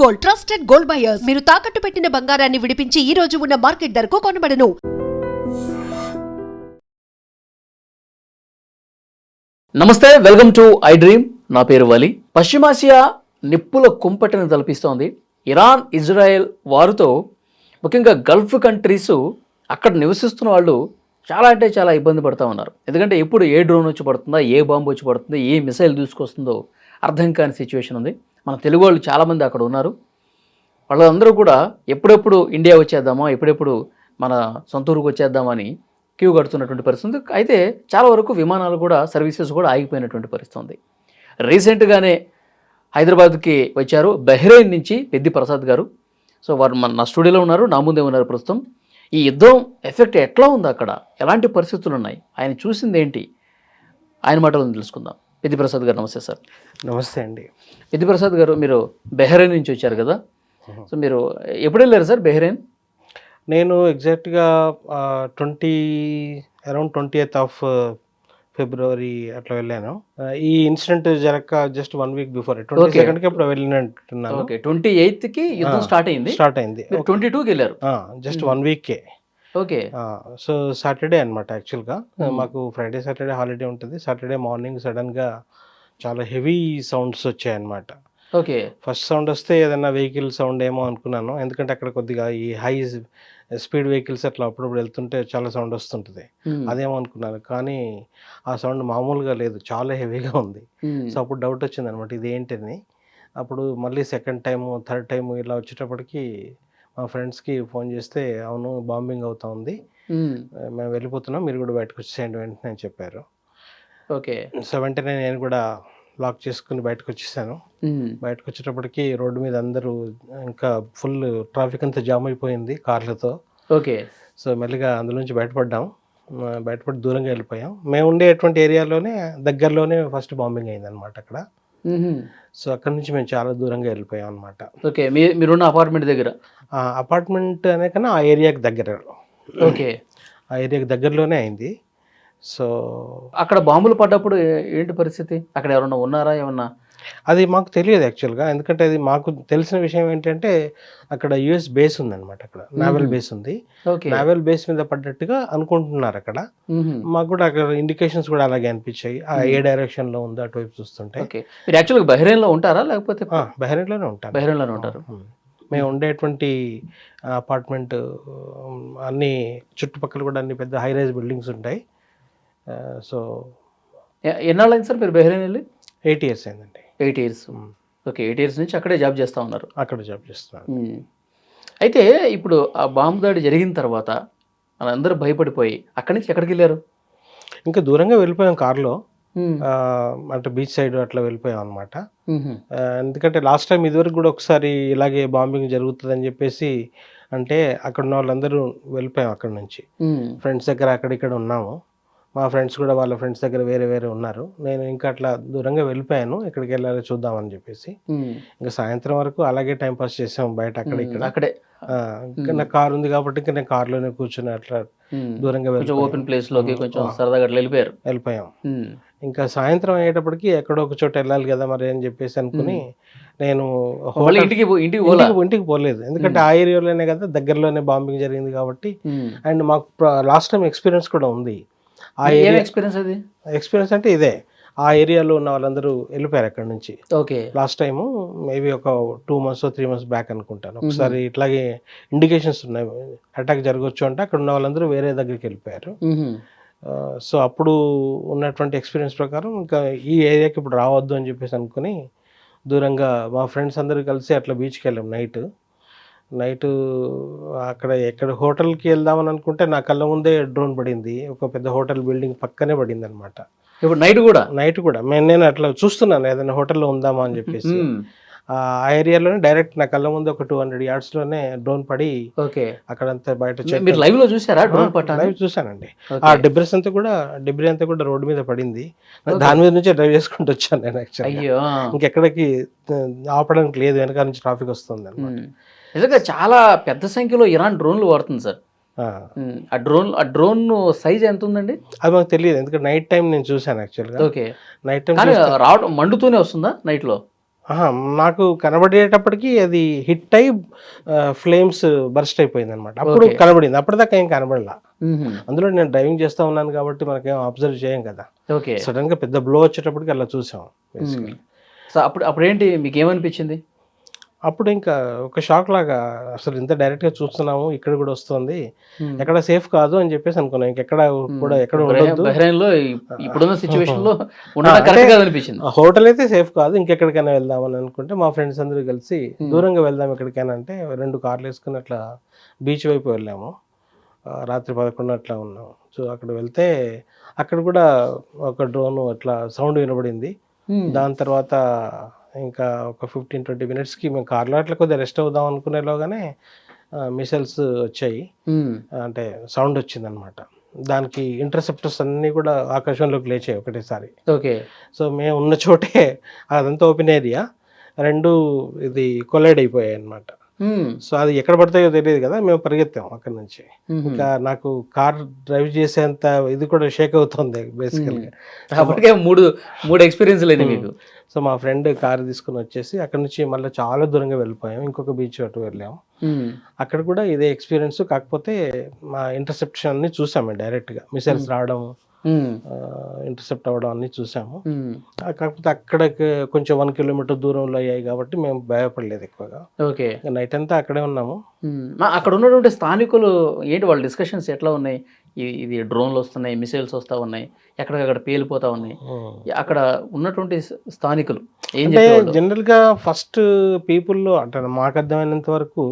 Gold, trusted gold buyers. మీరు తాకట్టు పెట్టిన బంగారాన్ని విడిపించి ఈ రోజు ఉన్న మార్కెట్ ధరకు కొనబడను. నమస్తే, వెల్కమ్ టు ఐ డ్రీమ్. నా పేరు వలి. పశ్చిమాసియా నిప్పుల కుంపటిని తలపిస్తోంది. ఇరాన్, ఇజ్రాయెల్ వారితో ముఖ్యంగా గల్ఫ్ కంట్రీస్ అక్కడ నివసిస్తున్న వాళ్ళు చాలా అంటే చాలా ఇబ్బంది పడుతూ ఉన్నారు. ఎందుకంటే ఎప్పుడు ఏ డ్రోన్ వచ్చి పడుతుందా, ఏ బాంబు వచ్చి పడుతుందో, ఏ మిసైల్ దూసుకొస్తుందో అర్థం కాని సిచ్యువేషన్ ఉంది. మన తెలుగు వాళ్ళు చాలామంది అక్కడ ఉన్నారు. వాళ్ళందరూ కూడా ఎప్పుడెప్పుడు ఇండియా వచ్చేద్దామా, ఎప్పుడెప్పుడు మన సొంత ఊరికి వచ్చేద్దామని క్యూ కడుతున్నటువంటి పరిస్థితి. అయితే చాలా వరకు విమానాలు కూడా సర్వీసెస్ కూడా ఆగిపోయినటువంటి పరిస్థితి ఉంది. రీసెంట్గానే హైదరాబాద్కి వచ్చారు బహ్రెయిన్ నుంచి పెద్ది ప్రసాద్ గారు. సో వారు నా స్టూడియోలో ఉన్నారు, నా ముందే ఉన్నారు ప్రస్తుతం. ఈ యుద్ధం ఎఫెక్ట్ ఎట్లా ఉంది అక్కడ, ఎలాంటి పరిస్థితులు ఉన్నాయి, ఆయన చూసింది ఏంటి, ఆయన మాటలను తెలుసుకుందాం. పెద్ది ప్రసాద్ గారు నమస్తే సార్. నమస్తే అండి. పెద్ది ప్రసాద్ గారు, మీరు బహ్రెయిన్ నుంచి వచ్చారు కదా. సో మీరు ఎప్పుడు వెళ్ళారు సార్ బహ్రెయిన్? నేను ఎగ్జాక్ట్గా అరౌండ్ 20th of February అట్లా వెళ్ళాను. ఈ ఇన్సిడెంట్ జరగక జస్ట్ 1 week బిఫోర్ 22nd అప్పుడు వెళ్ళినట్టున్నాను. ఓకే, 28కి యుద్ధం స్టార్ట్ అయింది. 22కి వెళ్ళారు. Just 1 week. Okay. So Saturday అనమాట యాక్చువల్గా. మాకు ఫ్రైడే సాటర్డే హాలిడే ఉంటుంది. సాటర్డే మార్నింగ్ సడన్గా చాలా హెవీ సౌండ్స్ వచ్చాయన్నమాట. ఓకే. ఫస్ట్ సౌండ్ వస్తే ఏదైనా వెహికల్ సౌండ్ ఏమో అనుకున్నాను, ఎందుకంటే అక్కడ కొద్దిగా ఈ హై స్పీడ్ వెహికల్స్ అట్లా అప్పుడప్పుడు వెళ్తుంటే చాలా సౌండ్ వస్తుంటుంది, అదేమో అనుకున్నాను. కానీ ఆ సౌండ్ మామూలుగా లేదు, చాలా హెవీగా ఉంది. సో అప్పుడు డౌట్ వచ్చింది అనమాట, ఇది ఏంటని. అప్పుడు మళ్ళీ సెకండ్ టైము, థర్డ్ టైము ఇలా వచ్చేటప్పటికి మా ఫ్రెండ్స్కి ఫోన్ చేస్తే, అవును బాంబింగ్ అవుతా ఉంది, మేము వెళ్ళిపోతున్నాం, మీరు కూడా బయటకు వచ్చేసేయండి వెంటనే అని చెప్పారు. ఓకే. సో వెంటనే నేను కూడా లాక్ చేసుకుని బయటకు వచ్చేసాను. బయటకు వచ్చేటప్పటికి రోడ్డు మీద అందరూ ఇంకా ఫుల్ ట్రాఫిక్ అంతా జామ్ అయిపోయింది కార్లతో. ఓకే. సో మెల్లిగా అందులోంచి బయటపడి దూరంగా వెళ్ళిపోయాం. మేము ఉండేటువంటి ఏరియాలోనే దగ్గరలోనే ఫస్ట్ బాంబింగ్ అయింది అనమాట అక్కడ. సో అక్కడ నుంచి మేము చాలా దూరంగా వెళ్ళిపోయాం అనమాట. ఓకే. మీరున్న అపార్ట్మెంట్ దగ్గర? అపార్ట్మెంట్ అనే కన్నా ఆ ఏరియాకి దగ్గర. ఓకే. ఆ ఏరియాకి దగ్గరలోనే అయింది. సో అక్కడ బాంబులు పడ్డప్పుడు ఏంటి పరిస్థితి? అక్కడ ఎవరన్నా ఉన్నారా ఏమన్నా? అది మాకు తెలియదు యాక్చువల్గా, ఎందుకంటే అది మాకు తెలిసిన విషయం ఏంటంటే అక్కడ యుఎస్ బేస్ ఉందన్నమాట, అక్కడ నావల్ బేస్ ఉంది. నావల్ బేస్ మీద పడ్డట్టుగా అనుకుంటున్నారు అక్కడ. మాకు కూడా అక్కడ ఇండికేషన్స్ కూడా అలాగే అనిపించాయి, ఆ ఏ డైరెక్షన్ లో ఉందో అటువైపు చూస్తుంటే. మీరు యాక్చువల్గా బహ్రెయిన్లో ఉంటారా లేకపోతే? బహ్రెయిన్లోనే ఉంటాను. బహ్రెయిన్లోనే ఉంటారు. మేము ఉండేటువంటి అపార్ట్మెంట్ అన్ని చుట్టుపక్కల కూడా అన్ని పెద్ద హై రైజ్ బిల్డింగ్స్ ఉంటాయి. సో ఎన్నాళ్ళు అయింది సార్ మీరు బహ్రెయిన్ వెళ్ళి? 8 years అయిందండి. 8 years. ఓకే. 8 years నుంచి అక్కడే జాబ్ చేస్తూ ఉన్నారు? అక్కడ జాబ్ చేస్తున్నాను. అయితే ఇప్పుడు ఆ బాంబు దాడి జరిగిన తర్వాత అందరూ భయపడిపోయి అక్కడి నుంచి ఎక్కడికి వెళ్ళారు? ఇంకా దూరంగా వెళ్ళిపోయాం కార్లో, అంటే బీచ్ సైడ్ అట్లా వెళ్ళిపోయాం అనమాట. ఎందుకంటే లాస్ట్ టైం ఇదివరకు కూడా ఒకసారి ఇలాగే బాంబింగ్ జరుగుతుందని చెప్పేసి అంటే అక్కడ ఉన్న వాళ్ళందరూ వెళ్ళిపోయాం అక్కడ నుంచి. ఫ్రెండ్స్ దగ్గర అక్కడిక్కడ ఉన్నాము. మా ఫ్రెండ్స్ కూడా వాళ్ళ ఫ్రెండ్స్ దగ్గర వేరే వేరే ఉన్నారు. నేను ఇంకా అట్లా దూరంగా వెళ్ళిపోయాను, ఎక్కడికి వెళ్ళాలో చూద్దామని చెప్పేసి. ఇంకా సాయంత్రం వరకు అలాగే టైం పాస్ చేసాం బయట అక్కడే. నా కార్ ఉంది కాబట్టి ఇంకా నేను కార్లోనే కూర్చొని అట్లా దూరంగా ఓపెన్ ప్లేస్ లోకి కొంచెం సరదాగా వెళ్ళిపోయాం. ఇంకా సాయంత్రం అయ్యేటప్పటికి ఎక్కడో ఒక చోట వెళ్ళాలి కదా మరి అని చెప్పేసి అనుకుని నేను ఇంటికి పోలేదు, ఎందుకంటే ఆ ఏరియాలోనే కదా దగ్గరలోనే బాంబింగ్ జరిగింది కాబట్టి. అండ్ మాకు లాస్ట్ టైం ఎక్స్పీరియన్స్ కూడా ఉంది. ఆ ఏరియా ఎక్స్పీరియన్స్ అంటే ఇదే, ఆ ఏరియాలో ఉన్న వాళ్ళందరూ వెళ్ళిపోయారు అక్కడ నుంచి. ఓకే. లాస్ట్ టైము మేబీ ఒక 2 months or 3 months బ్యాక్ అనుకుంటాను, ఒకసారి ఇట్లాగే ఇండికేషన్స్ ఉన్నాయి అటాక్ జరగవచ్చు అంటే అక్కడ ఉన్న వాళ్ళందరూ వేరే దగ్గరికి వెళ్ళిపోయారు. సో అప్పుడు ఉన్నటువంటి ఎక్స్పీరియన్స్ ప్రకారం ఇంకా ఈ ఏరియాకి ఇప్పుడు రావద్దు అని చెప్పేసి అనుకుని దూరంగా మా ఫ్రెండ్స్ అందరూ కలిసి అట్లా బీచ్కి వెళ్ళాం. నైట్ అక్కడ ఎక్కడ హోటల్కి వెళ్దామని అనుకుంటే నా కళ్ళ ముందే డ్రోన్ పడింది, ఒక పెద్ద హోటల్ బిల్డింగ్ పక్కనే పడింది అనమాట. ఇప్పుడు నైట్ కూడా నేను అట్లా చూస్తున్నాను ఏదైనా హోటల్లో ఉందామా అని చెప్పేసి. ఆ ఏరియాలోనే డైరెక్ట్ నా కళ్ళ ముందు ఒక 200 yards లోనే డ్రోన్ పడి అక్కడంతా బయట లైవ్ లో చూసారా? లైవ్ చూసానండి. ఆ డిబ్రీ అంతా కూడా రోడ్డు మీద పడింది. దాని మీద నుంచే డ్రైవ్ చేసుకుంటూ వచ్చాను నేను యాక్చువల్గా. ఇంకెక్కడికి ఆపడానికి లేదు, వెనక నుంచి ట్రాఫిక్ వస్తుంది అనమాట. నిజంగా చాలా పెద్ద సంఖ్యలో ఇరాన్ డ్రోన్లు వాడుతుంది సార్. ఆ డ్రోన్ సైజ్ ఎంత ఉందండి? అది మాకు తెలియదు, ఎందుకంటే నైట్ టైం నేను చూసాను యాక్చువల్గా. ఓకే. నైట్ టైం రావడం మండుతూనే వస్తుందా నైట్ లో? ఆహా, నాకు కనబడేటప్పటికి అది హిట్ అయి ఫ్లేమ్స్ బర్స్ట్ అయిపోయింది అనమాట. అప్పుడు Okay. కనబడింది, అప్పటిదాకా ఏం కనబడలా. మ్మ్. అందులో నేను డ్రైవింగ్ చేస్తూ ఉన్నాను కాబట్టి మనకేం అబ్జర్వ్ చేయం కదా. ఓకే. సడన్గా పెద్ద బ్లో వచ్చేటప్పటికి అలా చూసాం బేసికలీ. సో అప్పుడేంటి మీకు ఏమనిపించింది? అప్పుడు ఇంకా ఒక షాక్ లాగా, అసలు ఇంత డైరెక్ట్గా చూస్తున్నాము, ఇక్కడ కూడా వస్తుంది, మ్మ్. ఎక్కడ సేఫ్ కాదు అని చెప్పేసి అనుకున్నాం. ఇంకెక్కడ కూడా ఎక్కడ ఉండొద్దు, బహ్రెయిన్ లో ఇప్పుడున్న సిచ్యువేషన్ లో ఉండడం కరెక్ట్ గా అనిపించింది. హోటల్ అయితే సేఫ్ కాదు, ఇంకెక్కడికైనా వెళ్దామని అనుకుంటే మా ఫ్రెండ్స్ అందరూ కలిసి దూరంగా వెళ్దాం ఎక్కడికైనా అంటే 2 కార్లు వేసుకుని అట్లా బీచ్ వైపు వెళ్ళాము. రాత్రి 11 అట్లా ఉన్నాము. సో అక్కడ వెళ్తే అక్కడ కూడా ఒక డ్రోన్ అట్లా సౌండ్ వినబడింది. దాని తర్వాత ఇంకా ఒక 15-20 మినిట్స్కి మేము కార్లో అట్లా కొద్దిగా రెస్ట్ అవుదాం అనుకునేలోగానే మిసైల్స్ వచ్చాయి. అంటే సౌండ్ వచ్చిందనమాట. దానికి ఇంటర్సెప్టర్స్ అన్నీ కూడా ఆకాశంలోకి లేచాయి ఒకటేసారి. ఓకే. సో మేము ఉన్న చోటే, అదంతా ఓపెన్ ఏరియా, 2 ఇది కొలైడ్ అయిపోయాయి అనమాట. సో అది ఎక్కడ పడతాయో తెలియదు కదా, మేము పరిగెత్తాం అక్కడి నుంచి. ఇంకా నాకు కార్ డ్రైవ్ చేసేంత ఇది కూడా షేక్ అవుతుంది బేసికల్గా. అప్పటికే మూడు ఎక్స్పీరియన్స్ లేదు మీకు. సో మా ఫ్రెండ్ కార్ తీసుకుని వచ్చేసి అక్కడ నుంచి మళ్ళీ చాలా దూరంగా వెళ్ళిపోయాం, ఇంకొక బీచ్ అటు వెళ్ళాము. అక్కడ కూడా ఇదే ఎక్స్పీరియన్స్, కాకపోతే మా ఇంటర్సెప్షన్ అన్ని చూసాము డైరెక్ట్గా, మిసైల్స్ రావడం, ఇంటర్సెప్ట్ అవ్వడం అన్ని చూసాము. కాకపోతే అక్కడ కొంచెం 1 కిలోమీటర్ దూరంలో అయ్యాయి కాబట్టి మేము భయపడలేదు ఎక్కువగా. ఓకే. నైట్ అంతా అక్కడే ఉన్నాము. అక్కడ ఉన్నటువంటి స్థానికులు ఏంటి, వాళ్ళ డిస్కషన్స్ ఎట్లా ఉన్నాయి? ఇది డ్రోన్లు వస్తున్నాయి, మిసైల్స్ వస్తూ ఉన్నాయి, ఎక్కడికక్కడ పేలిపోతా ఉన్నాయి, అక్కడ ఉన్నటువంటి స్థానికులు ఏం అంటే చెప్పేవాళ్ళు? జనరల్గా ఫస్ట్ పీపుల్లో అంటే మాకు అర్థమైనంత వరకు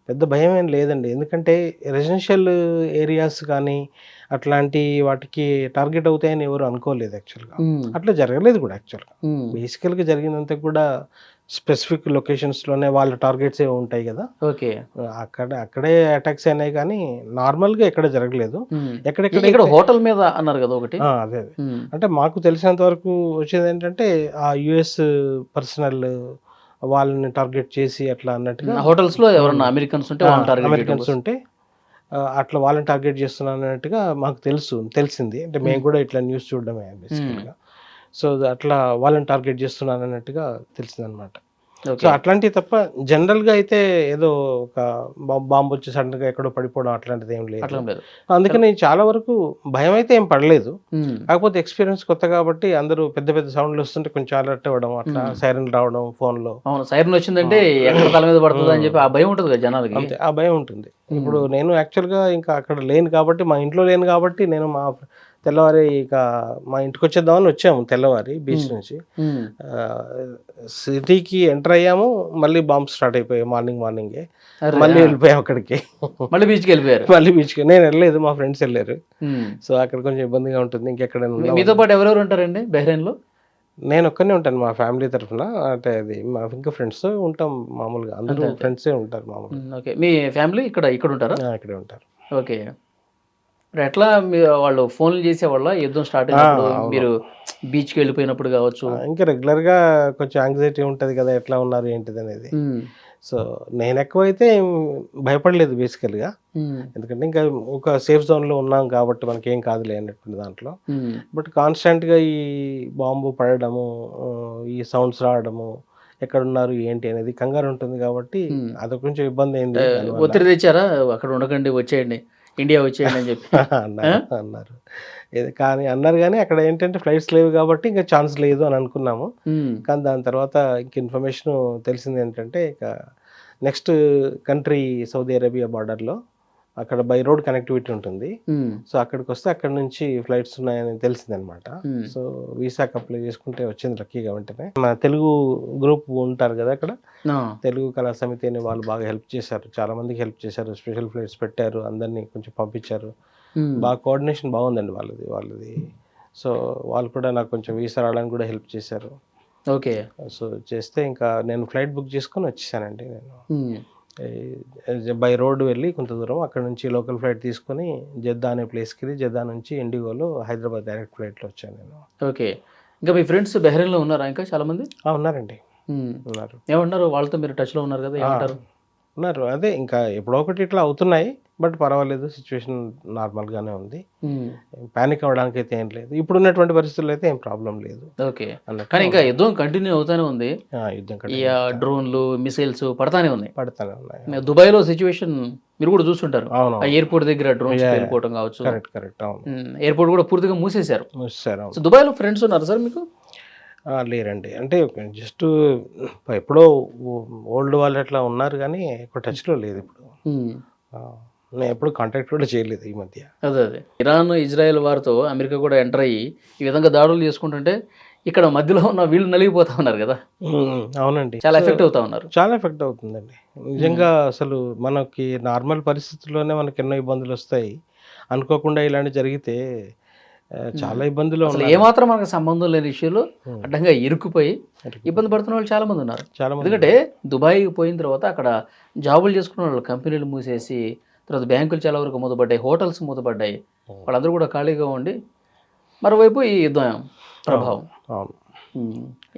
పెద్ద భయం ఏం లేదండి. ఎందుకంటే రెసిడెన్షియల్ ఏరియాస్ కానీ అట్లాంటి వాటికి టార్గెట్ అవుతాయని ఎవరు అనుకోలేదు యాక్చువల్గా. అట్లా జరగలేదు కూడా యాక్చువల్గా. బేసికల్గా జరిగినంత కూడా స్పెసిఫిక్ లొకేషన్స్లోనే వాళ్ళ టార్గెట్స్ ఏ ఉంటాయి కదా. ఓకే. అక్కడే అటాక్స్ అయినాయి కానీ నార్మల్గా ఎక్కడ జరగలేదు. ఇక్కడ హోటల్ మీద అన్నారు కదా ఒకటి. అదే అంటే మాకు తెలిసినంత వరకు వచ్చేది ఏంటంటే ఆ యుఎస్ పర్సనల్ వాళ్ళని టార్గెట్ చేసి అట్లా అన్నట్టుగా, హోటల్స్ లో ఎవరన్నా అమెరికన్స్ ఉంటే అమెరికన్స్ ఉంటే అట్లా వాళ్ళని టార్గెట్ చేస్తున్నాను అన్నట్టుగా మాకు తెలిసింది. అంటే మేము కూడా ఇట్లా న్యూస్ చూడడమే బేసికల్గా. సో అట్లా వాళ్ళని టార్గెట్ చేస్తున్నాను అన్నట్టుగా తెలిసిందనమాట. సో అట్లాంటివి తప్ప జనరల్గా అయితే ఏదో ఒక బాంబు వచ్చి సడన్గా ఎక్కడో పడిపోవడం అట్లాంటిది ఏం లేదు. అందుకని చాలా వరకు భయం అయితే ఏం పడలేదు. కాకపోతే ఎక్స్పీరియన్స్ కొత్త కాబట్టి అందరూ పెద్ద పెద్ద సౌండ్లు వస్తుంటే కొంచెం అలర్ట్ అవ్వడం, అట్లా సైరన్ రావడం ఫోన్లో. సైరన్ వచ్చిందంటే ఎక్కడ తల మీద పడుతుంది అని చెప్పి ఆ భయం ఉంటుంది కదా జనాలకి. అంతే, ఆ భయం ఉంటుంది. ఇప్పుడు నేను యాక్చువల్గా ఇంకా అక్కడ లేను కాబట్టి, మా ఇంట్లో లేను కాబట్టి, నేను మా తెల్లవారి ఇక మా ఇంటికి వచ్చేద్దామని వచ్చాము తెల్లవారి బీచ్ నుంచి. సిటీకి ఎంటర్ అయ్యాము, మళ్ళీ బాంబ్ స్టార్ట్ అయిపోయాయి మార్నింగే. మళ్ళీ వెళ్ళిపోయాం అక్కడికి, మళ్ళీ బీచ్కి వెళ్ళిపోయారు. మళ్ళీ బీచ్కి నేను వెళ్ళలేదు, మా ఫ్రెండ్స్ వెళ్ళారు. సో అక్కడ కొంచెం ఇబ్బందిగా ఉంటుంది. ఇంకెక్కడైనా మీతో పాటు ఎవరెవరు ఉంటారండి బహ్రెయిన్లో? నేను ఒక్కనే ఉంటాను మా ఫ్యామిలీ తరఫున. అంటే అది మా ఇంకా ఫ్రెండ్స్ ఉంటాం మామూలుగా, అందరూ ఫ్రెండ్సే ఉంటారు మామూలుగా. ఓకే. మీ ఫ్యామిలీ ఇక్కడ ఉంటారా? ఇక్కడే ఉంటారు. ఓకే. ఎట్లా వాళ్ళు ఫోన్లు చేసేవాళ్ళ యుద్ధం స్టార్ట్ అయినప్పుడు, మీరు బీచ్కి వెళ్ళిపోయినప్పుడు కావచ్చు? ఇంకా రెగ్యులర్గా కొంచెం యాంగ్జైటీ ఉంటుంది కదా, ఎట్లా ఉన్నారు ఏంటిది అనేది. సో నేను ఎక్కువైతే భయపడలేదు బేసికల్గా, ఎందుకంటే ఇంకా ఒక సేఫ్ జోన్లో ఉన్నాం కాబట్టి మనకి ఏం కాదులే అన్నటువంటి దాంట్లో. బట్ కాన్స్టెంట్గా ఈ బాంబు పడడము, ఈ సౌండ్స్ రావడము, ఎక్కడున్నారు ఏంటి అనేది కంగారు ఉంటుంది కాబట్టి అదొక కొంచెం ఇబ్బంది అయింది. ఒత్తిడి తెచ్చారా, అక్కడ ఉండకండి వచ్చేయండి, ఇండియా వచ్చేయండి అని చెప్పి? అన్నారు కానీ అక్కడ ఏంటంటే ఫ్లైట్స్ లేవు కాబట్టి ఇంకా ఛాన్స్ లేదు అని అనుకున్నాము. కానీ దాని తర్వాత ఇంక ఇన్ఫర్మేషన్ తెలిసింది ఏంటంటే, ఇక నెక్స్ట్ కంట్రీ సౌదీ అరేబియా బార్డర్లో అక్కడ బై రోడ్ కనెక్టివిటీ ఉంటుంది. సో అక్కడికి వస్తే అక్కడ నుంచి ఫ్లైట్స్ ఉన్నాయని తెలిసిందనమాట. సో వీసాకి అప్లై చేసుకుంటే వచ్చింది లక్కీగా వెంటనే. మన తెలుగు గ్రూప్ ఉంటారు కదా అక్కడ, తెలుగు కళా సమితి అని, వాళ్ళు బాగా హెల్ప్ చేశారు, చాలా మందికి హెల్ప్ చేశారు. స్పెషల్ ఫ్లైట్స్ పెట్టారు, అందరినీ కొంచెం పంపించారు. బాగా కోఆర్డినేషన్ బాగుందండి వాళ్ళది. సో వాళ్ళు కూడా నాకు కొంచెం వీసా రావడానికి కూడా హెల్ప్ చేశారు. ఓకే. సో చేస్తే ఇంకా నేను ఫ్లైట్ బుక్ చేసుకొని వచ్చేసానండి. నేను బై రోడ్ వెళ్ళి కొంత దూరం, అక్కడ నుంచి లోకల్ ఫ్లైట్ తీసుకొని జెద్దా అనే ప్లేస్కి వెళ్ళి, జెద్దా నుంచి ఇండిగోలో హైదరాబాద్ డైరెక్ట్ ఫ్లైట్లో వచ్చాను నేను. ఓకే. ఇంకా మీ ఫ్రెండ్స్ బహ్రెయిన్లో ఉన్నారా ఇంకా చాలా మంది? ఉన్నారండి, ఉన్నారు. ఏమన్నారు వాళ్ళతో? మీరు టచ్లో ఉన్నారు కదా, ఏమంటారు? ఉన్నారు. అదే ఇంకా ఎప్పుడో ఒకటి ఇట్లా అవుతున్నాయి, బట్ పర్వాలేదు, సిచ్యువేషన్ నార్మల్గానే ఉంది, ప్యానిక్ అవ్వడానికి అయితే ఏం లేదు. ఇప్పుడు ఉన్నటువంటి పరిస్థితుల్లో అయితే ఏం ప్రాబ్లం లేదు ఓకే. అన్నట్టు. కానీ ఇంకా యుద్ధం కంటిన్యూ అవుతానే ఉంది. యుద్ధం ఈ డ్రోన్లు మిసైల్స్ పడతానే ఉన్నాయి. పడతానే ఉన్నాయి. దుబాయ్లో సిచ్యువేషన్ మీరు కూడా చూస్తుంటారు. అవును, ఆ ఎయిర్పోర్ట్ దగ్గర డ్రోన్స్ వెళ్ళిపోవడం కావచ్చు. కరెక్ట్. అవును, ఎయిర్పోర్ట్ కూడా పూర్తిగా మూసేశారు. అవును. సో దుబాయ్లో ఫ్రెండ్స్ ఉన్నారు సార్ మీకు? లేరండి, అంటే జస్ట్ ఎప్పుడో ఓల్డ్ వాళ్ళు అట్లా ఉన్నారు, కానీ ఎక్కువ టచ్లో లేదు ఇప్పుడు. నేను ఎప్పుడు కాంటాక్ట్ కూడా చేయలేదు ఈ మధ్య. అదే ఇరాన్ ఇజ్రాయెల్ వారితో అమెరికా కూడా ఎంటర్ అయ్యి ఈ విధంగా దాడులు చేసుకుంటుంటే ఇక్కడ మధ్యలో ఉన్న వీళ్ళు నలిగిపోతా ఉన్నారు కదా. అవునండి, చాలా ఎఫెక్ట్ అవుతా ఉన్నారు. చాలా ఎఫెక్ట్ అవుతుందండి నిజంగా. అసలు మనకి నార్మల్ పరిస్థితుల్లోనే మనకి ఎన్నో ఇబ్బందులు వస్తాయి, అనుకోకుండా ఇలాంటి జరిగితే చాలా ఇబ్బందులు. అసలు ఏమాత్రం మనకు సంబంధం లేని ఇష్యూలో అడ్డంగా ఇరుక్కుపోయి ఇబ్బంది పడుతున్న వాళ్ళు చాలా మంది ఉన్నారు. ఎందుకంటే దుబాయ్కి పోయిన తర్వాత అక్కడ జాబులు చేసుకున్న వాళ్ళు కంపెనీలు మూసేసి, తర్వాత బ్యాంకులు చాలా వరకు మూతపడ్డాయి, హోటల్స్ మూతపడ్డాయి, వాళ్ళందరూ కూడా ఖాళీగా ఉండి, మరోవైపు ఈ యుద్ధం ప్రభావం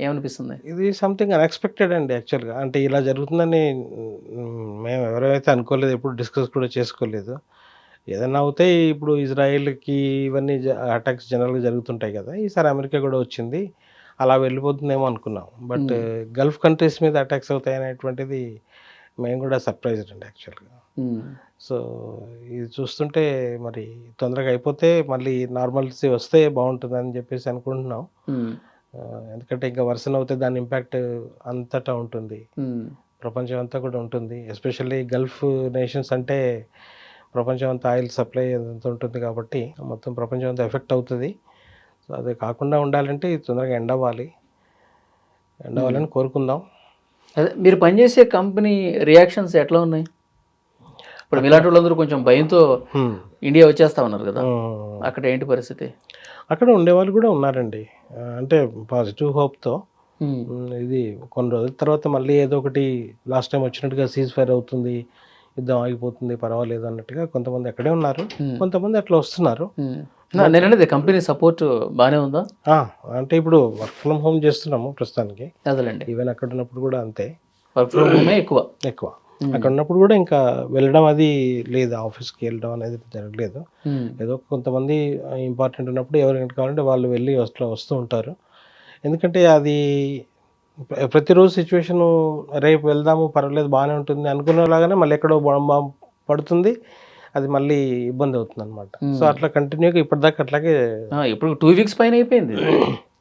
ఏమనిపిస్తుంది? ఇది సంథింగ్ అన్ఎక్స్పెక్టెడ్ అండి యాక్చువల్గా. అంటే ఇలా జరుగుతుందని మేము ఎవరైతే అనుకోలేదు, ఎప్పుడు డిస్కస్ కూడా చేసుకోలేదు. ఏదైనా అవుతాయి, ఇప్పుడు ఇజ్రాయెల్కి ఇవన్నీ అటాక్స్ జనరల్గా జరుగుతుంటాయి కదా, ఈసారి అమెరికా కూడా వచ్చింది, అలా వెళ్ళిపోతుందేమో అనుకున్నాం. బట్ గల్ఫ్ కంట్రీస్ మీద అటాక్స్ అవుతాయి అనేటువంటిది మేము కూడా సర్ప్రైజ్డ్ అండి యాక్చువల్గా. సో ఇది చూస్తుంటే మరి తొందరగా అయిపోతే మళ్ళీ నార్మల్సీ వస్తే బాగుంటుందని చెప్పేసి అనుకుంటున్నాం. ఎందుకంటే ఇంకా వర్షం అవుతే దాని ఇంపాక్ట్ అంతటా ఉంటుంది, ప్రపంచం అంతా కూడా ఉంటుంది. ఎస్పెషల్లీ గల్ఫ్ నేషన్స్ అంటే ప్రపంచం అంతా ఆయిల్ సప్లై అంత ఉంటుంది కాబట్టి మొత్తం ప్రపంచం అంతా ఎఫెక్ట్ అవుతుంది. సో అది కాకుండా ఉండాలంటే ఇది తొందరగా ఎండవాలని కోరుకుందాం. అదే మీరు పనిచేసే కంపెనీ రియాక్షన్స్ ఎట్లా ఉన్నాయి? ఇప్పుడు ఇలాంటి వాళ్ళందరూ కొంచెం భయంతో ఇండియా వచ్చేస్తా ఉన్నారు కదా, అక్కడ ఏంటి పరిస్థితి? అక్కడ ఉండేవాళ్ళు కూడా ఉన్నారండి, అంటే పాజిటివ్ హోప్తో. ఇది కొన్ని రోజుల తర్వాత మళ్ళీ ఏదో ఒకటి లాస్ట్ టైం వచ్చినట్టుగా సీజ్ ఫైర్ అవుతుంది, యుద్ధం ఆగిపోతుంది, పర్వాలేదు అన్నట్టుగా కొంతమంది అక్కడే ఉన్నారు, కొంతమంది అట్లా వస్తున్నారు. నేను అనేది కంపెనీ సపోర్ట్ బాగానే ఉందా? అంటే ఇప్పుడు వర్క్ ఫ్రమ్ హోమ్ చేస్తున్నాము ప్రస్తుతానికి. అదేలేండి, ఈవెన్ అక్కడ ఉన్నప్పుడు కూడా అంతే, వర్క్ ఫ్రమ్ హోమే ఎక్కువ. అక్కడ ఉన్నప్పుడు కూడా ఇంకా వెళ్ళడం అది లేదు, ఆఫీస్కి వెళ్ళడం అనేది జరగలేదు. ఏదో కొంతమంది ఇంపార్టెంట్ ఉన్నప్పుడు ఎవరికి కావాలంటే వాళ్ళు వెళ్ళి వస్తూ ఉంటారు. ఎందుకంటే అది ప్రతిరోజు సిచ్యువేషను రేపు వెళ్దాము పర్వాలేదు బాగానే ఉంటుంది అనుకునేలాగానే మళ్ళీ ఎక్కడో బాంబు పడుతుంది, అది మళ్ళీ ఇబ్బంది అవుతుంది అనమాట. సో అట్లా కంటిన్యూగా ఇప్పటిదాకా అట్లాగే ఇప్పుడు 2 వీక్స్ పైన అయిపోయింది.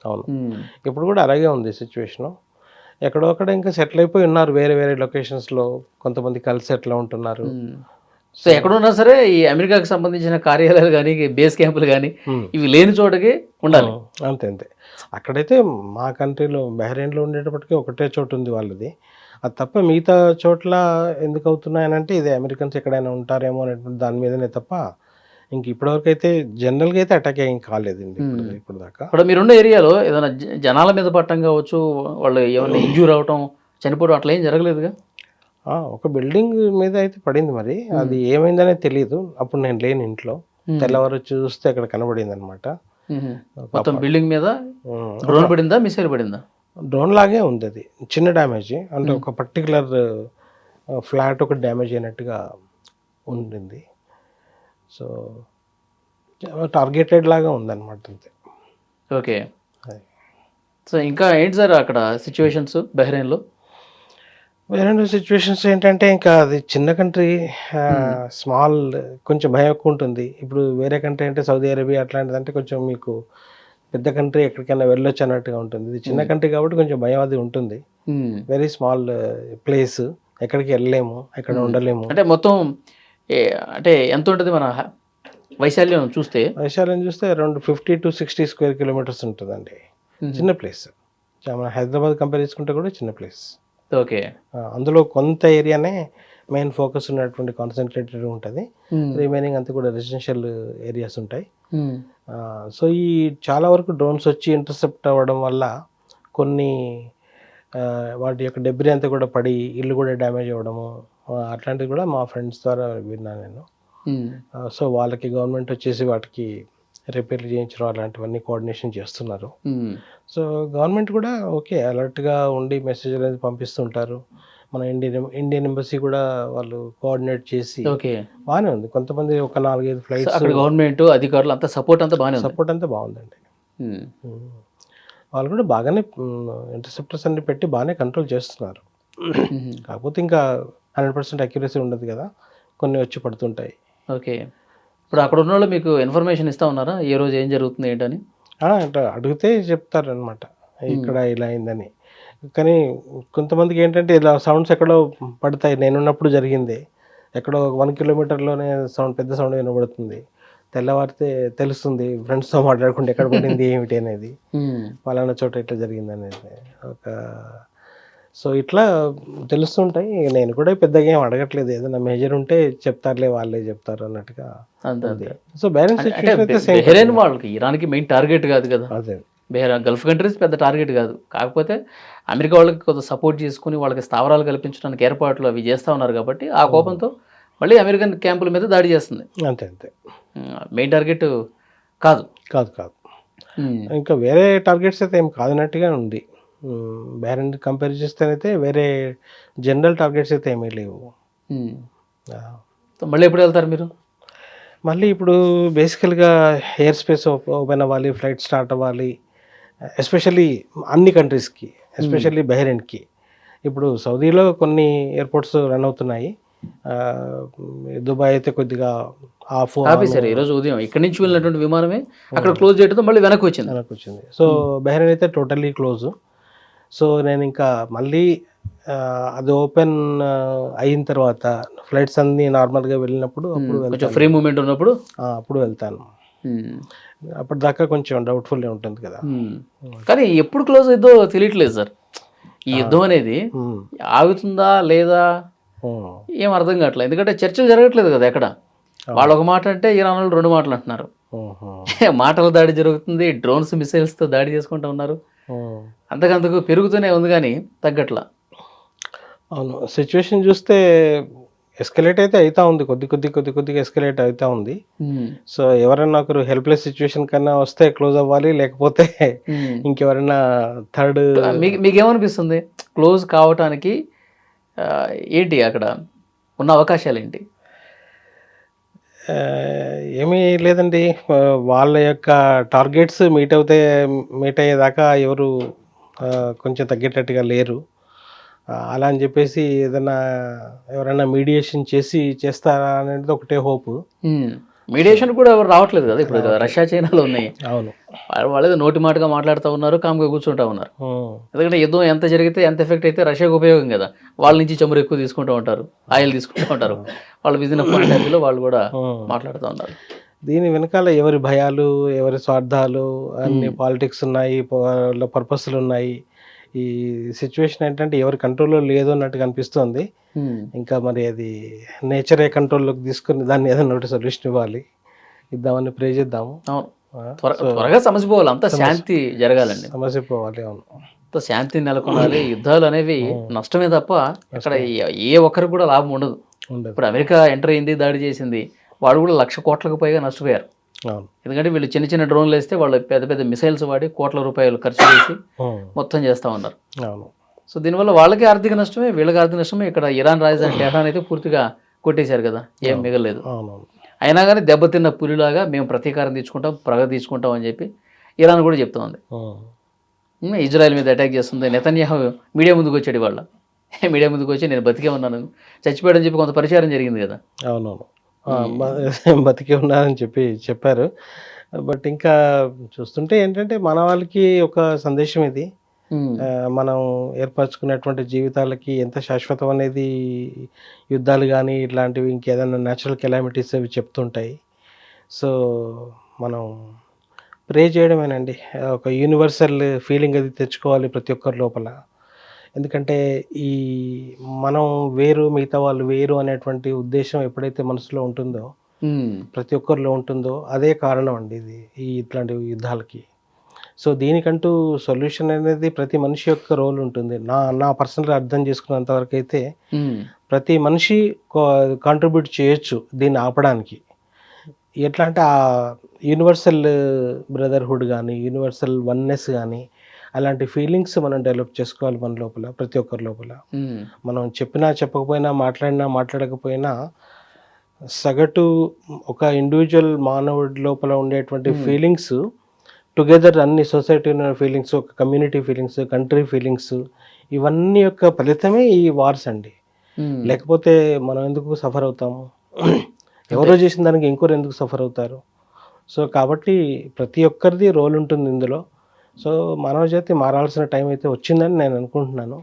అవును, ఇప్పుడు కూడా అలాగే ఉంది సిచ్యువేషను. ఎక్కడో అక్కడ ఇంకా సెటిల్ అయిపోయి ఉన్నారు వేరే వేరే లొకేషన్స్లో, కొంతమంది కలిసి ఎట్లా ఉంటున్నారు. సో ఎక్కడున్నా సరే ఈ అమెరికాకి సంబంధించిన కార్యాలయాలు కానీ బేస్ క్యాంపులు కానీ ఇవి లేని చోటకి ఉండాలి. అంతే. అక్కడైతే మా కంట్రీలో బహ్రెయిన్లో ఉండేటప్పటికీ ఒకటే చోటు ఉంది వాళ్ళది, అది తప్ప మిగతా చోట్ల ఎందుకు అవుతున్నాయనంటే ఇది అమెరికన్స్ ఎక్కడైనా ఉంటారేమో అనేటువంటి దాని మీదనే తప్ప ఇంక ఇప్పటివరకు అయితే జనరల్గా అయితే అటాక్ ఏం కాలేదండి ఇప్పుడు దాకా. ఇప్పుడు మీరున్న ఏరియాలో ఏదైనా జనాల మీద పట్టం కావచ్చు, వాళ్ళు ఏమైనా ఇంజ్యూర్ అవటం చనిపోవడం అట్లా ఏం జరగలేదుగా? ఒక బిల్డింగ్ మీద అయితే పడింది, మరి అది ఏమైందనే తెలియదు. అప్పుడు నేను లేని ఇంట్లో, తెల్లవారు చూస్తే అక్కడ కనబడింది అనమాట. మొత్తం బిల్డింగ్ మీద డ్రోన్ పడిందా, మిసైల్ పడిందా? డ్రోన్ లాగే ఉంది, అది చిన్న డ్యామేజ్, అంటే ఒక పర్టికులర్ ఫ్లాట్ ఒక డ్యామేజ్ అయినట్టుగా ఉండింది. సో టార్గెటెడ్ లాగా ఉందన్నమాట అంతే. ఓకే. సో ఇంకా ఏంటి సార్ అక్కడ సిచ్యువేషన్స్ బహ్రెయిన్లో? బహ్రెయిన్ సిచ్యువేషన్స్ ఏంటంటే ఇంకా అది చిన్న కంట్రీ, స్మాల్, కొంచెం భయం ఎక్కువ ఉంటుంది. ఇప్పుడు వేరే కంట్రీ అంటే సౌదీ అరేబియా అట్లాంటిది అంటే కొంచెం మీకు పెద్ద కంట్రీ, ఎక్కడికైనా వెళ్ళొచ్చు అన్నట్టుగా ఉంటుంది. ఇది చిన్న కంట్రీ కాబట్టి కొంచెం భయం అది ఉంటుంది. వెరీ స్మాల్ ప్లేస్, ఎక్కడికి వెళ్ళలేము, ఎక్కడ ఉండలేము. అంటే మొత్తం అంటే ఎంత ఉంటుంది మన వైశాల్యం చూస్తే? వైశాల్యం చూస్తే అరౌండ్ 50 to 60 స్క్వేర్ కిలోమీటర్స్ ఉంటుందండి. చిన్న ప్లేస్, మన హైదరాబాద్ కంపేర్ చేసుకుంటే కూడా చిన్న ప్లేస్. ఓకే. అందులో కొంత ఏరియానే మెయిన్ ఫోకస్ ఉన్నటువంటి కాన్సన్ట్రేటెడ్ ఉంటుంది, రిమైనింగ్ అంతా కూడా రెసిడెన్షియల్ ఏరియాస్ ఉంటాయి. సో ఈ చాలా వరకు డ్రోన్స్ వచ్చి ఇంటర్సెప్ట్ అవ్వడం వల్ల కొన్ని వాటి యొక్క డెబ్రీ అంతా కూడా పడి ఇల్లు కూడా డ్యామేజ్ అవ్వడము అట్లాంటివి కూడా మా ఫ్రెండ్స్ ద్వారా విన్నాను నేను. సో వాళ్ళకి గవర్నమెంట్ వచ్చేసి వాటికి రిపేర్లు చేయించడం అలాంటివన్నీ కోఆర్డినేషన్ చేస్తున్నారు. సో గవర్నమెంట్ కూడా ఓకే అలర్ట్గా ఉండి మెసేజ్ అనేది పంపిస్తుంటారు. మన ఇండియన్ ఎంబసీ కూడా వాళ్ళు కోఆర్డినేట్ చేసి ఓకే. బాగానే ఉంది. కొంతమంది ఒక 4-5 సో ఫ్లైట్స్ అక్కడ గవర్నమెంట్ అధికారులు అంతా సపోర్ట్ అంతా బాగానే ఉంది. సపోర్ట్ అంతా బాగుందండి. ఉమ్. వాళ్ళు కూడా బాగానే ఇంటర్సెప్టర్స్ అన్ని పెట్టి బాగానే కంట్రోల్ చేస్తున్నారు. ఉమ్. కాకపోతే ఇంకా 100% అక్యురసీ ఉండదు కదా, కొన్ని వచ్చి పడుతుంటాయి. ఓకే. ఇప్పుడు అక్కడ ఉన్న వాళ్ళు మీకు ఇన్ఫర్మేషన్ ఇస్తా ఉన్నారా ఏ రోజు ఏం జరుగుతుంది ఏంటని? అంటే అడిగితే చెప్తారు అనమాట, ఇక్కడ ఇలా అయిందని. కానీ కొంతమందికి ఏంటంటే ఇలా సౌండ్స్ ఎక్కడో పడతాయి. నేనున్నప్పుడు జరిగింది, ఎక్కడో 1 కిలోమీటర్లోనే సౌండ్, పెద్ద సౌండ్ వినబడుతుంది. తెల్లవారితే తెలుస్తుంది ఫ్రెండ్స్తో మాట్లాడుకుంటే ఎక్కడ పడింది ఏమిటి అనేది, పలానా చోట ఇట్లా జరిగింది అనేది ఒక. సో ఇట్లా తెలుస్తుంటాయి. నేను కూడా పెద్దగా ఏం అడగట్లేదు, ఏదైనా మేజర్ ఉంటే చెప్తారులే, వాళ్ళే చెప్తారు అన్నట్టుగా. అంతే. సో బ్యాలెన్స్ బెహ్రెయిన్ వాళ్ళకి ఇరాన్కి మెయిన్ టార్గెట్ కాదు కదా. అదే గల్ఫ్ కంట్రీస్ పెద్ద టార్గెట్ కాదు. కాకపోతే అమెరికా వాళ్ళకి కొంత సపోర్ట్ చేసుకుని వాళ్ళకి స్థావరాలు కల్పించడానికి ఏర్పాట్లు అవి చేస్తూ ఉన్నారు కాబట్టి ఆ కోపంతో మళ్ళీ అమెరికన్ క్యాంపుల మీద దాడి చేస్తుంది. అంతే మెయిన్ టార్గెట్ కాదు. కాదు. ఇంకా వేరే టార్గెట్స్ అయితే ఏం కాదన్నట్టుగా ఉంది. బెహ్రెయిన్ కంపేర్ చేస్తేనైతే వేరే జనరల్ టార్గెట్స్ అయితే ఏమీ లేవు. మళ్ళీ ఎప్పుడు వెళ్తారు మీరు? మళ్ళీ ఇప్పుడు బేసికల్గా ఎయిర్ స్పేస్ ఓపెన్ అవ్వాలి, ఫ్లైట్ స్టార్ట్ అవ్వాలి, ఎస్పెషల్లీ అన్ని కంట్రీస్కి, ఎస్పెషల్లీ బెహ్రెయిన్కి. ఇప్పుడు సౌదీలో కొన్ని ఎయిర్పోర్ట్స్ రన్ అవుతున్నాయి, దుబాయ్ అయితే కొద్దిగా ఆపేశారు. ఈరోజు ఉదయం ఇక్కడి నుంచి వెళ్ళినటువంటి విమానమే అక్కడ క్లోజ్ చేయడంతో మళ్ళీ వెనక్కి వచ్చింది. సో బెహ్రెయిన్ అయితే టోటల్లీ క్లోజ్. సో నేను ఇంకా మళ్ళీ అది ఓపెన్ అయిన తర్వాత ఫ్లైట్స్ అన్నీ నార్మల్గా వెళ్ళినప్పుడు కొంచెం ఫ్రీ మూమెంట్ ఉన్నప్పుడు అప్పుడు వెళ్తాను. అప్పటిదాకా కొంచెం డౌట్ఫుల్గా ఉంటుంది కదా. కానీ ఎప్పుడు క్లోజ్ అయిద్దో తెలియట్లేదు సార్. ఈ యుద్ధం అనేది ఆగుతుందా లేదా ఏం అర్థం కావట్లేదు. ఎందుకంటే చర్చలు జరగట్లేదు కదా ఎక్కడ. వాళ్ళు ఒక మాట అంటే ఇరాన్ వాళ్ళు 2 మాటలు అంటున్నారు. మాటల దాడి జరుగుతుంది, డ్రోన్స్ మిసైల్స్తో దాడి చేసుకుంటూ ఉన్నారు. అంతకంతకు పెరుగుతూనే ఉంది కానీ తగ్గట్లా. అవును, సిచ్యువేషన్ చూస్తే ఎస్కలేట్ అయితే అవుతా ఉంది, కొద్దిగా ఎస్కలేట్ అవుతా ఉంది. సో ఎవరైనా ఒకరు హెల్ప్లెస్ సిచ్యువేషన్ కన్నా వస్తే క్లోజ్ అవ్వాలి, లేకపోతే ఇంకెవరైనా థర్డ్. మీకేమనిపిస్తుంది క్లోజ్ కావటానికి ఏంటి అక్కడ ఉన్న అవకాశాలు ఏంటి? ఏమీ లేదండి, వాళ్ళ యొక్క టార్గెట్స్ మీట్ అయ్యేదాకా ఎవరు కొంచెం తగ్గేటట్టుగా లేరు. అలా అని చెప్పేసి ఎవరైనా మీడియేషన్ చేస్తారా అనేది ఒకటే హోప్. మీడియేషన్ కూడా ఎవరు రావట్లేదు కదా. ఇప్పుడు రష్యా చైనాలో ఉన్నాయి. అవును, వాళ్ళు నోటి మాటగా మాట్లాడుతూ ఉన్నారు, కామ్గా కూర్చుంటా ఉన్నారు. ఎందుకంటే యుద్ధం ఎంత జరిగితే ఎంత ఎఫెక్ట్ అయితే రష్యాకు ఉపయోగం కదా. వాళ్ళ నుంచి చమురు ఎక్కువ తీసుకుంటూ ఉంటారు, ఆయిల్ తీసుకుంటూ ఉంటారు. వాళ్ళ బిజినెస్ పాయింట్ వాళ్ళు కూడా మాట్లాడుతూ ఉన్నారు. దీని వెనకాల ఎవరి భయాలు, ఎవరి స్వార్థాలు, అన్ని పాలిటిక్స్ ఉన్నాయి, పర్పస్లు ఉన్నాయి. ఈ సిచ్యువేషన్ ఏంటంటే ఎవరి కంట్రోల్లో లేదు అన్నట్టుగా అనిపిస్తుంది. ఇంకా మరి అది నేచరే కంట్రోల్లోకి తీసుకుని దాన్ని ఏదైనా ఒకటి సొల్యూషన్ ఇద్దామని ప్రే చేద్దాము. త్వరగా సమస్య పోవాలి, అంతా శాంతి జరగాలండి. సమస్య పోవాలి. అవును, అంత శాంతి నెలకొనాలి. యుద్ధాలు అనేవి నష్టమే తప్ప అక్కడ ఏ ఒక్కరికి కూడా లాభం ఉండదు. ఇప్పుడు అమెరికా ఎంటర్ అయింది, దాడి చేసింది, వాళ్ళు కూడా 1,00,000 కోట్లకు పైగా నష్టపోయారు. ఎందుకంటే వీళ్ళు చిన్న డ్రోన్లు వేస్తే వాళ్ళు పెద్ద మిసైల్స్ వాడి కోట్ల రూపాయలు ఖర్చు చేసి మొత్తం చేస్తూ ఉన్నారు. సో దీనివల్ల వాళ్ళకి ఆర్థిక నష్టమే, వీళ్ళకి ఆర్థిక నష్టమే. ఇక్కడ ఇరాన్ రాజధాని టెహరాన్ అయితే పూర్తిగా కొట్టేశారు కదా, ఏం మిగలేదు. అయినా కానీ దెబ్బతిన్న పులిలాగా మేము ప్రతీకారం తీసుకుంటాం, ప్రగతి తీసుకుంటాం అని చెప్పి ఇరాన్ కూడా చెప్తా ఉంది. ఇజ్రాయెల్ మీద అటాక్ చేస్తుంది. నెతన్యాహు మీడియా ముందుకు వచ్చాడు. వాళ్ళ మీడియా ముందుకు వచ్చి నేను బతికే ఉన్నాను, చచ్చిపోయాడని చెప్పి కొంత పరిచారం జరిగింది కదా. అవునవును, బతికే ఉన్నారని చెప్పారు. బట్ ఇంకా చూస్తుంటే ఏంటంటే మన వాళ్ళకి ఒక సందేశం ఇది, మనం ఏర్పరచుకున్నటువంటి జీవితాలకి ఎంత శాశ్వతం అనేది యుద్ధాలు కానీ ఇట్లాంటివి ఇంకేదైనా న్యాచురల్ కెలామిటీస్ అవి చెప్తుంటాయి. సో మనం ప్రే చేయడమేనండి, ఒక యూనివర్సల్ ఫీలింగ్ అది తెచ్చుకోవాలి ప్రతి ఒక్కరి లోపల. ఎందుకంటే ఈ మనం వేరు, మిగతా వాళ్ళు వేరు అనేటువంటి ఉద్దేశం ఎప్పుడైతే మనసులో ఉంటుందో, ప్రతి ఒక్కరిలో ఉంటుందో, అదే కారణం అండి ఇది ఇట్లాంటి యుద్ధాలకి. సో దీనికంటూ సొల్యూషన్ అనేది ప్రతి మనిషి యొక్క రోల్ ఉంటుంది. నా పర్సనల్గా అర్థం చేసుకున్నంత వరకు అయితే ప్రతి మనిషి కాంట్రిబ్యూట్ చేయొచ్చు దీన్ని ఆపడానికి. ఎట్లా అంటే ఆ యూనివర్సల్ బ్రదర్హుడ్ కానీ, యూనివర్సల్ వన్నెస్ కానీ అలాంటి ఫీలింగ్స్ మనం డెవలప్ చేసుకోవాలి మన లోపల, ప్రతి ఒక్కరి లోపల. మనం చెప్పినా చెప్పకపోయినా, మాట్లాడినా మాట్లాడకపోయినా, సగటు ఒక ఇండివిజువల్ మానవుడి లోపల ఉండేటువంటి ఫీలింగ్స్ టుగెదర్, అన్ని సొసైటీ ఫీలింగ్స్, ఒక కమ్యూనిటీ ఫీలింగ్స్, కంట్రీ ఫీలింగ్స్, ఇవన్నీ యొక్క ఫలితమే ఈ వార్స్ అండి. లేకపోతే మనం ఎందుకు సఫర్ అవుతాము? ఎవరో చేసిన దానికి ఇంకొకరు ఎందుకు సఫర్ అవుతారు? సో కాబట్టి ప్రతి ఒక్కరిది రోల్ ఉంటుంది ఇందులో. సో మానవ జాతి మారాల్సిన టైం అయితే వచ్చిందని నేను అనుకుంటున్నాను.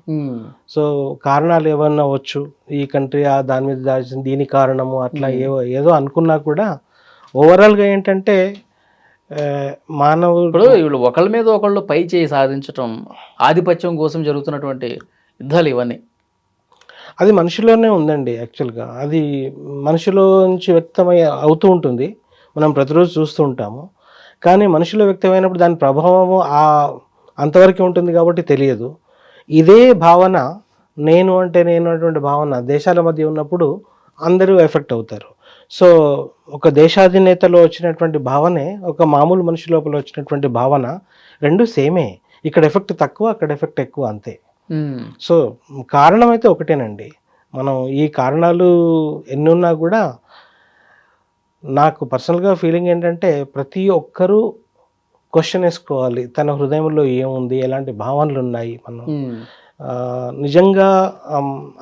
సో కారణాలు ఏమన్నా అవ్వచ్చు, ఈ కంట్రీ దాని మీద దాల్చిన దీని కారణము అట్లా ఏదో అనుకున్నా కూడా ఓవరాల్గా ఏంటంటే మానవుడు వీళ్ళు ఒకళ్ళ మీద ఒకళ్ళు పై చేయి సాధించటం, ఆధిపత్యం కోసం జరుగుతున్నటువంటి యుద్ధాలు ఇవన్నీ అది మనిషిలోనే ఉందండి. యాక్చువల్గా అది మనిషిలో నుంచి వ్యక్తమై అవుతూ ఉంటుంది, మనం ప్రతిరోజు చూస్తూ ఉంటాము. కానీ మనిషిలో వ్యక్తమైనప్పుడు దాని ప్రభావము అంతవరకే ఉంటుంది కాబట్టి తెలియదు. ఇదే భావన నేను అటువంటి భావన దేశాల మధ్య ఉన్నప్పుడు అందరూ ఎఫెక్ట్ అవుతారు. సో ఒక దేశాధినేతలో వచ్చినటువంటి భావనే ఒక మామూలు మనిషి లోపల వచ్చినటువంటి భావన రెండు సేమే. ఇక్కడ ఎఫెక్ట్ తక్కువ, అక్కడ ఎఫెక్ట్ ఎక్కువ, అంతే. సో కారణం అయితే ఒకటేనండి. మనం ఈ కారణాలు ఎన్ని ఉన్నా కూడా నాకు పర్సనల్గా ఫీలింగ్ ఏంటంటే ప్రతి ఒక్కరూ క్వశ్చన్ వేసుకోవాలి, తన హృదయంలో ఏముంది, ఎలాంటి భావనలు ఉన్నాయి. మనం నిజంగా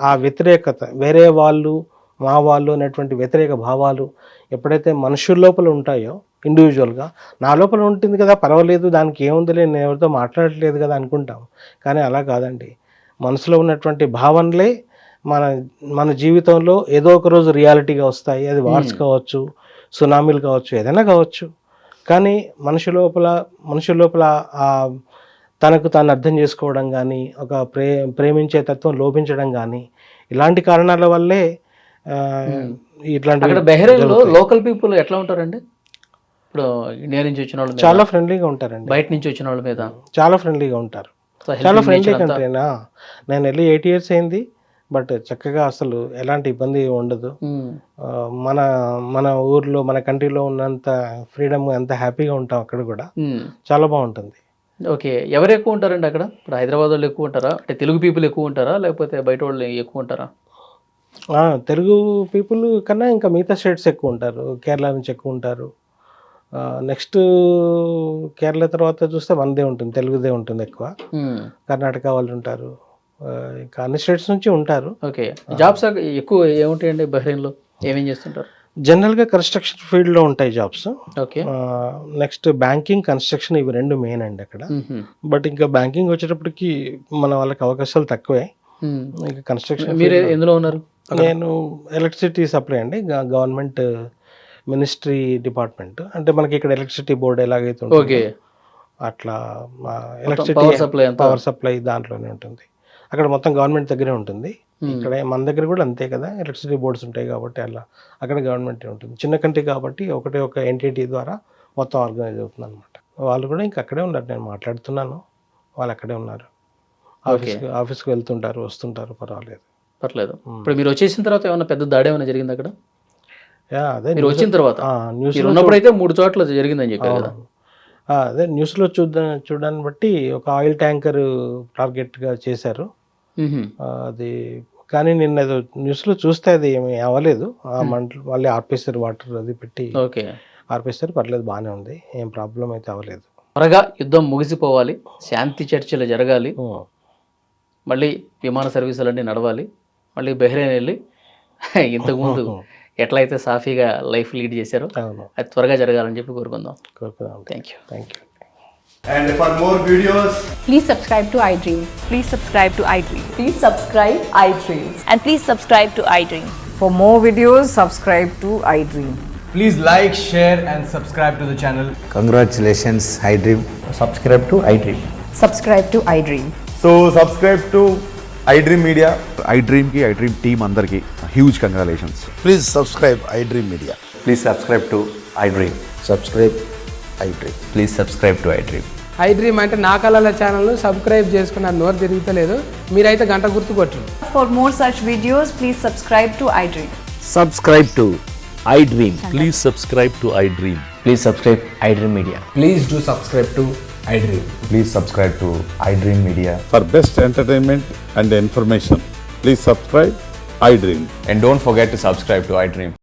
ఆ వ్యతిరేకత, వేరే వాళ్ళు మా వాళ్ళు అనేటువంటి వ్యతిరేక భావాలు ఎప్పుడైతే మనుషుల లోపల ఉంటాయో, ఇండివిజువల్గా నా లోపల ఉంటుంది కదా, పర్వాలేదు, దానికి ఏముందిలే, నేను ఎవరితో మాట్లాడట్లేదు కదా అనుకుంటాం. కానీ అలా కాదండి. మనసులో ఉన్నటువంటి భావనలే మన జీవితంలో ఏదో ఒక రోజు రియాలిటీగా వస్తాయి. అది వార్స్ కావచ్చు, సునామీలు కావచ్చు, ఏదైనా కావచ్చు. కానీ మనుషుల లోపల తనకు తాను అర్థం చేసుకోవడం కానీ, ఒక ప్రేమించే తత్వం లోపించడం కానీ, ఇలాంటి కారణాల వల్లే ఇట్లాంటి. బెహ్రెయిన్లో లోకల్ పీపుల్ ఎట్లా ఉంటారండి? ఇప్పుడు ఇండియా నుంచి వచ్చిన వాళ్ళు చాలా ఫ్రెండ్లీగా ఉంటారండి. బయట నుంచి వచ్చిన వాళ్ళ మీద చాలా ఫ్రెండ్లీగా ఉంటారు. చాలా ఫ్రెండ్లీ కంట్రీనా. నేను వెళ్ళి 8 years అయింది. బట్ చక్కగా అసలు ఎలాంటి ఇబ్బంది ఉండదు. మన ఊర్లో, మన కంట్రీలో ఉన్నంత ఫ్రీడమ్, ఎంత హ్యాపీగా ఉంటాం అక్కడ కూడా. చాలా బాగుంటుంది. ఓకే, ఎవరు ఎక్కువ ఉంటారండి అక్కడ? ఇప్పుడు హైదరాబాద్ వాళ్ళు ఎక్కువ ఉంటారా, అంటే తెలుగు పీపుల్ ఎక్కువ ఉంటారా, లేకపోతే బయట వాళ్ళు ఎక్కువ ఉంటారా? తెలుగు పీపుల్ కన్నా ఇంకా మిగతా స్టేట్స్ ఎక్కువ ఉంటారు. కేరళ నుంచి ఎక్కువ ఉంటారు. నెక్స్ట్ కేరళ తర్వాత చూస్తే మనదే ఉంటుంది, తెలుగుదే ఉంటుంది ఎక్కువ. కర్ణాటక వాళ్ళు ఉంటారు, ఇంకా అన్ని స్టేట్స్ నుంచి ఉంటారు. ఓకే, జాబ్స్ ఎక్కువ ఏముంటాయండి బహ్రెయిన్లో? ఏమేం చేస్తుంటారు? జనరల్గా కన్స్ట్రక్షన్ ఫీల్డ్లో ఉంటాయి jobs. Okay, next banking, construction, ఇవి రెండు మెయిన్ అండి అక్కడ. బట్ ఇంకా బ్యాంకింగ్ వచ్చేటప్పటికి మన వాళ్ళకి అవకాశాలు తక్కువే. ఇంకా కన్స్ట్రక్షన్. మీరు ఎందులో ఉన్నారు? నేను ఎలక్ట్రిసిటీ సప్లై అండి, గవర్నమెంట్ మినిస్ట్రీ డిపార్ట్మెంట్. అంటే మనకి ఇక్కడ ఎలక్ట్రిసిటీ బోర్డు ఎలాగైతే ఉంటుంది అట్లా ఎలక్ట్రిసిటీ పవర్ సప్లై దాంట్లోనే ఉంటుంది. అక్కడ మొత్తం గవర్నమెంట్ దగ్గరే ఉంటుంది. ఇక్కడ మన దగ్గర కూడా అంతే కదా, ఎలక్ట్రిసిటీ బోర్డ్స్ ఉంటాయి కాబట్టి అక్కడ గవర్నమెంట్ ఉంటుంది. చిన్న కంట్రీ కాబట్టి ఒక ఎంటిటీ ద్వారా మొత్తం ఆర్గనైజ్ అవుతుంది అనమాట. వాళ్ళు కూడా ఇంకా అక్కడే ఉన్నారు. నేను మాట్లాడుతున్నాను, వాళ్ళు అక్కడే ఉన్నారు. ఆఫీస్కి వెళ్తుంటారు, వస్తుంటారు, పర్వాలేదు. ఇప్పుడు మీరు వచ్చేసిన తర్వాత ఏమైనా పెద్ద దాడి ఏమైనా జరిగింది అక్కడ? అదే మీరు వచ్చిన తర్వాత న్యూస్లో ఉన్నప్పుడు అయితే 3 చోట్ల జరిగిందని చెప్పారు కదా. అదే న్యూస్లో చూడడాన్ని బట్టి ఒక ఆయిల్ ట్యాంకర్ టార్గెట్గా చేశారు. అది కానీ నిన్న ఏదో న్యూస్లో చూస్తే అది ఏమి అవ్వలేదు. మళ్ళీ ఆర్పేశారు, వాటర్ అది పెట్టి ఆర్పేశారు. పర్లేదు, బాగానే ఉంది, ఏం ప్రాబ్లం అయితే అవ్వలేదు. త్వరగా యుద్ధం ముగిసిపోవాలి, శాంతి చర్చలు జరగాలి, మళ్ళీ విమాన సర్వీసులన్నీ నడవాలి, మళ్ళీ బహ్రెయిన్ వెళ్ళి ఇంతకుముందు ఎట్లయితే సాఫీగా లైఫ్ లీడ్ చేశారో అది త్వరగా జరగాలని చెప్పి కోరుకుందాం. Thank you. And for more videos, please subscribe to iDream. Please subscribe to iDream. Please subscribe iDream. And please subscribe to iDream. For more videos, subscribe to iDream. please like, share and subscribe to the channel. Congratulations, iDream. Subscribe to iDream. Subscribe to iDream. So subscribe to iDream Media. iDream ki iDream team andarki huge congratulations. Please subscribe iDream Media. Please subscribe to iDream. Subscribe iDream. Please subscribe to iDream. iDream అంటే నా కళల channel subscribe చేసుకున్న నోరు తిరుగుతలేదు, మీరైతే గంట గుర్తు కొట్టండి. For more such videos, please subscribe to iDream. Subscribe to iDream. Please subscribe to iDream. Please subscribe iDream Media. Please do subscribe to iDream. Please subscribe to iDream Media. For best entertainment and information, please subscribe iDream. And don't forget to subscribe to iDream.